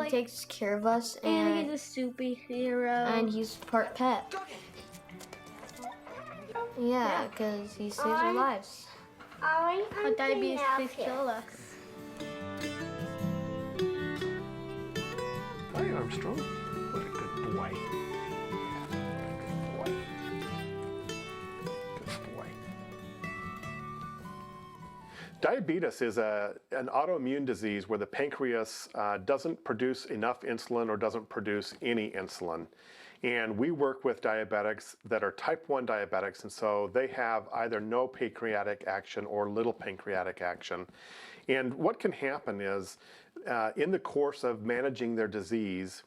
He takes care of us, and he's a superhero. And he's part pet. Yeah, because he saves our lives. But diabetes please kill us. Hi, Armstrong. What a good boy. Good boy. Good boy. Diabetes is an autoimmune disease where the pancreas doesn't produce enough insulin or doesn't produce any insulin. And we work with diabetics that are type 1 diabetics, and so they have either no pancreatic action or little pancreatic action. And what can happen is, in the course of managing their disease,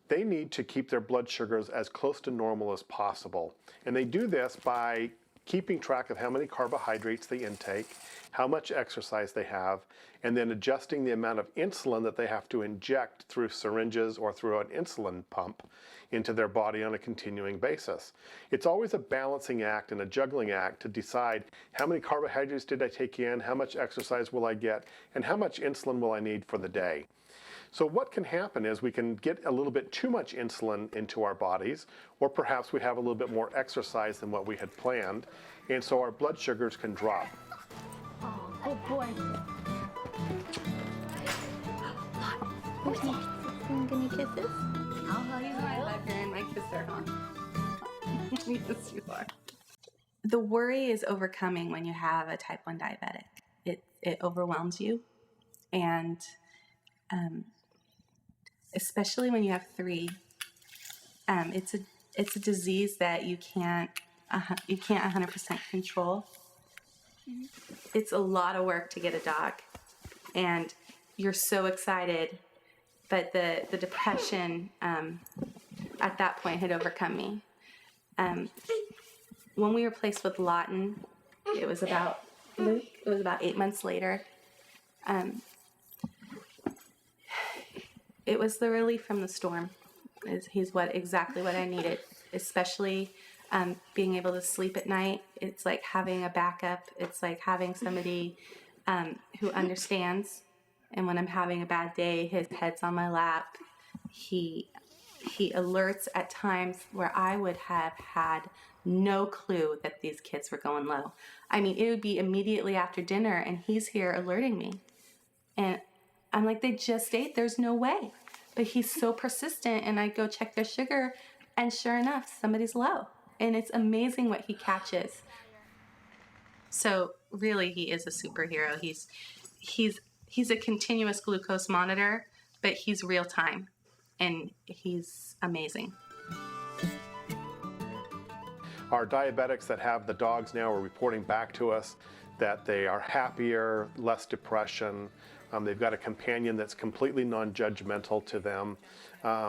they need to keep their blood sugars as close to normal as possible. And they do this by keeping track of how many carbohydrates they intake, how much exercise they have, and then adjusting the amount of insulin that they have to inject through syringes or through an insulin pump into their body on a continuing basis. It's always a balancing act and a juggling act to decide how many carbohydrates did I take in, how much exercise will I get, and how much insulin will I need for the day. So what can happen is we can get a little bit too much insulin into our bodies, or perhaps we have a little bit more exercise than what we had planned, and so our blood sugars can drop. Oh boy. Can you kiss this? Oh, he's my lover and my kisser, huh? Yes, you are. The worry is overcoming when you have a type 1 diabetic. It overwhelms you, and especially when you have 3, it's a disease that you can't 100% control. It's a lot of work to get a dog, and you're so excited, but the depression at that point had overcome me. When we were placed with Lawton, it was about 8 months later. It was the relief from the storm. He's exactly what I needed, especially being able to sleep at night. It's like having a backup. It's like having somebody who understands. And when I'm having a bad day, his head's on my lap. He alerts at times where I would have had no clue that these kids were going low. I mean, it would be immediately after dinner, and he's here alerting me. And I'm like, they just ate. There's no way. But he's so persistent, and I go check their sugar, and sure enough, somebody's low. And it's amazing what he catches. So really, he is a superhero. He's a continuous glucose monitor, but he's real time, and he's amazing. Our diabetics that have the dogs now are reporting back to us that they are happier, less depression. They've got a companion that's completely non-judgmental to them.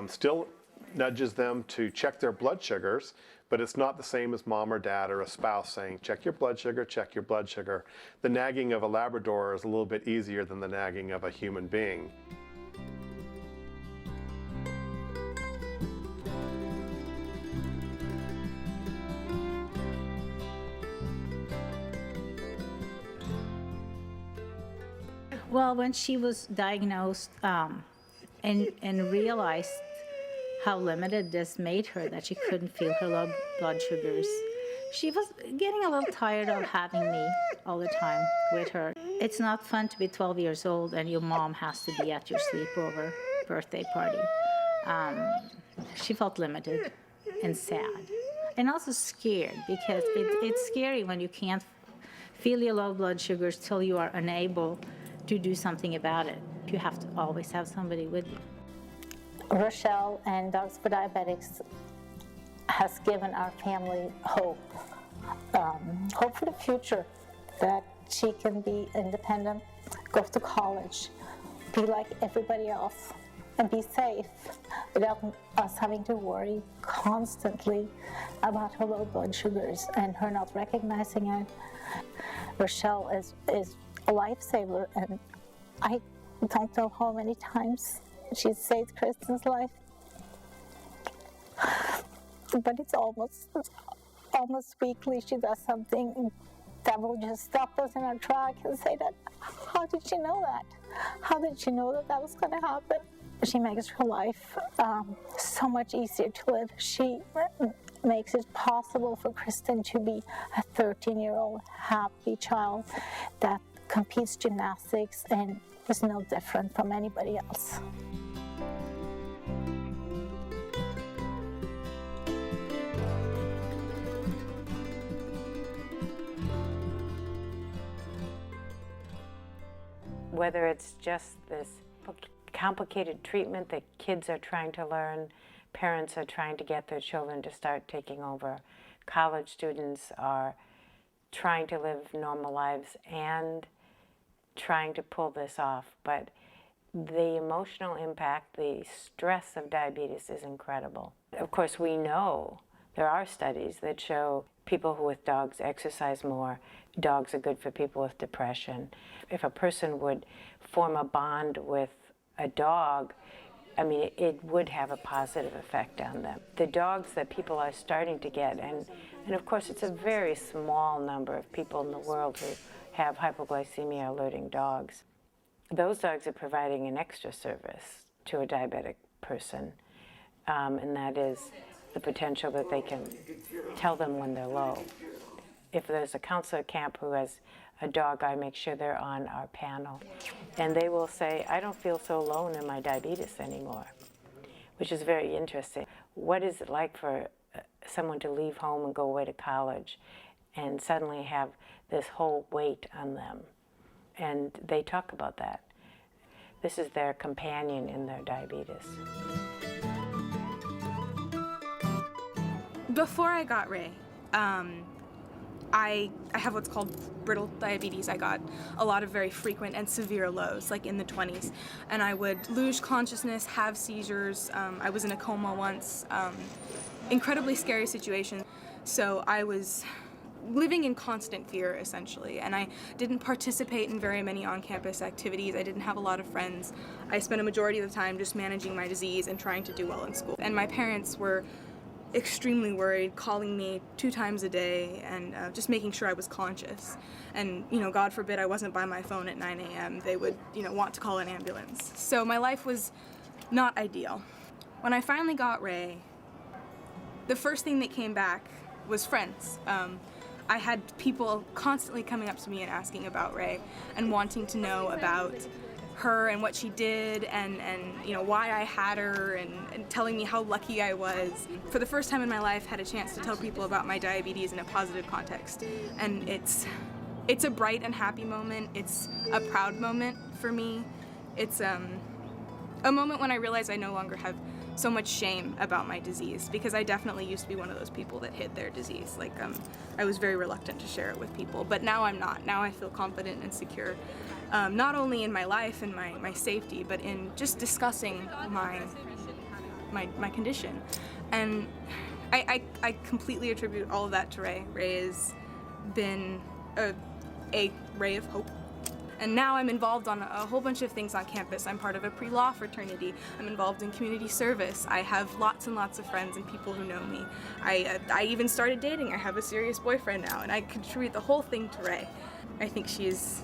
Still nudges them to check their blood sugars, but it's not the same as mom or dad or a spouse saying, check your blood sugar, check your blood sugar. The nagging of a Labrador is a little bit easier than the nagging of a human being. Well, when she was diagnosed and realized how limited this made her, that she couldn't feel her low blood sugars, she was getting a little tired of having me all the time with her. It's not fun to be 12 years old and your mom has to be at your sleepover birthday party. She felt limited and sad and also scared, because it's scary when you can't feel your low blood sugars till you are unable to do something about it. You have to always have somebody with you. Rochelle and Dogs4Diabetics has given our family hope. Hope for the future, that she can be independent, go to college, be like everybody else, and be safe without us having to worry constantly about her low blood sugars and her not recognizing it. Rochelle is a lifesaver, and I don't know how many times she saved Kristen's life, but it's almost weekly she does something devil just stopped us in our track and say that, how did she know that? How did she know that that was going to happen? She makes her life so much easier to live. She makes it possible for Kristen to be a 13-year-old happy child that competes gymnastics and is no different from anybody else. Whether it's just this complicated treatment that kids are trying to learn, parents are trying to get their children to start taking over, college students are trying to live normal lives and trying to pull this off. But the emotional impact, the stress of diabetes is incredible. Of course, we know there are studies that show people who with dogs exercise more. Dogs are good for people with depression. If a person would form a bond with a dog, I mean, it would have a positive effect on them. The dogs that people are starting to get, and of course it's a very small number of people in the world who have hypoglycemia alerting dogs. Those dogs are providing an extra service to a diabetic person, and that is the potential that they can tell them when they're low. If there's a counselor at camp who has a dog, I make sure they're on our panel. And they will say, I don't feel so alone in my diabetes anymore, which is very interesting. What is it like for someone to leave home and go away to college and suddenly have this whole weight on them? And they talk about that. This is their companion in their diabetes. Before I got Ray, I have what's called brittle diabetes. I got a lot of very frequent and severe lows, like in the 20s. And I would lose consciousness, have seizures. I was in a coma once. Incredibly scary situation. So I was living in constant fear, essentially. And I didn't participate in very many on-campus activities. I didn't have a lot of friends. I spent a majority of the time just managing my disease and trying to do well in school. And my parents were extremely worried, calling me 2 times a day and just making sure I was conscious. And, you know, God forbid I wasn't by my phone at 9 a.m. They would, you know, want to call an ambulance. So my life was not ideal. When I finally got Ray, the first thing that came back was friends. I had people constantly coming up to me and asking about Ray and wanting to know about her and what she did and you know why I had her and telling me how lucky I was. For the first time in my life, had a chance to tell people about my diabetes in a positive context. And it's a bright and happy moment. It's a proud moment for me. It's a moment when I realize I no longer have so much shame about my disease, because I definitely used to be one of those people that hid their disease. Like I was very reluctant to share it with people, but now I'm not. Now I feel confident and secure. Not only in my life and my safety, but in just discussing my condition. And I completely attribute all of that to Ray. Ray has been a ray of hope. And now I'm involved on a whole bunch of things on campus. I'm part of a pre-law fraternity. I'm involved in community service. I have lots and lots of friends and people who know me. I even started dating. I have a serious boyfriend now, and I contribute the whole thing to Ray. I think she is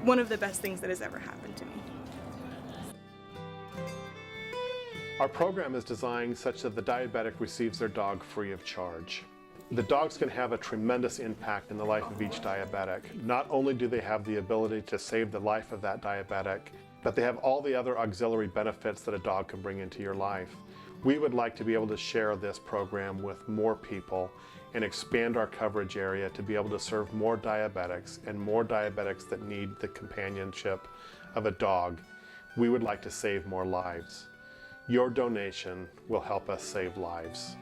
one of the best things that has ever happened to me. Our program is designed such that the diabetic receives their dog free of charge. The dogs can have a tremendous impact in the life of each diabetic. Not only do they have the ability to save the life of that diabetic, but they have all the other auxiliary benefits that a dog can bring into your life. We would like to be able to share this program with more people and expand our coverage area to be able to serve more diabetics and more diabetics that need the companionship of a dog. We would like to save more lives. Your donation will help us save lives.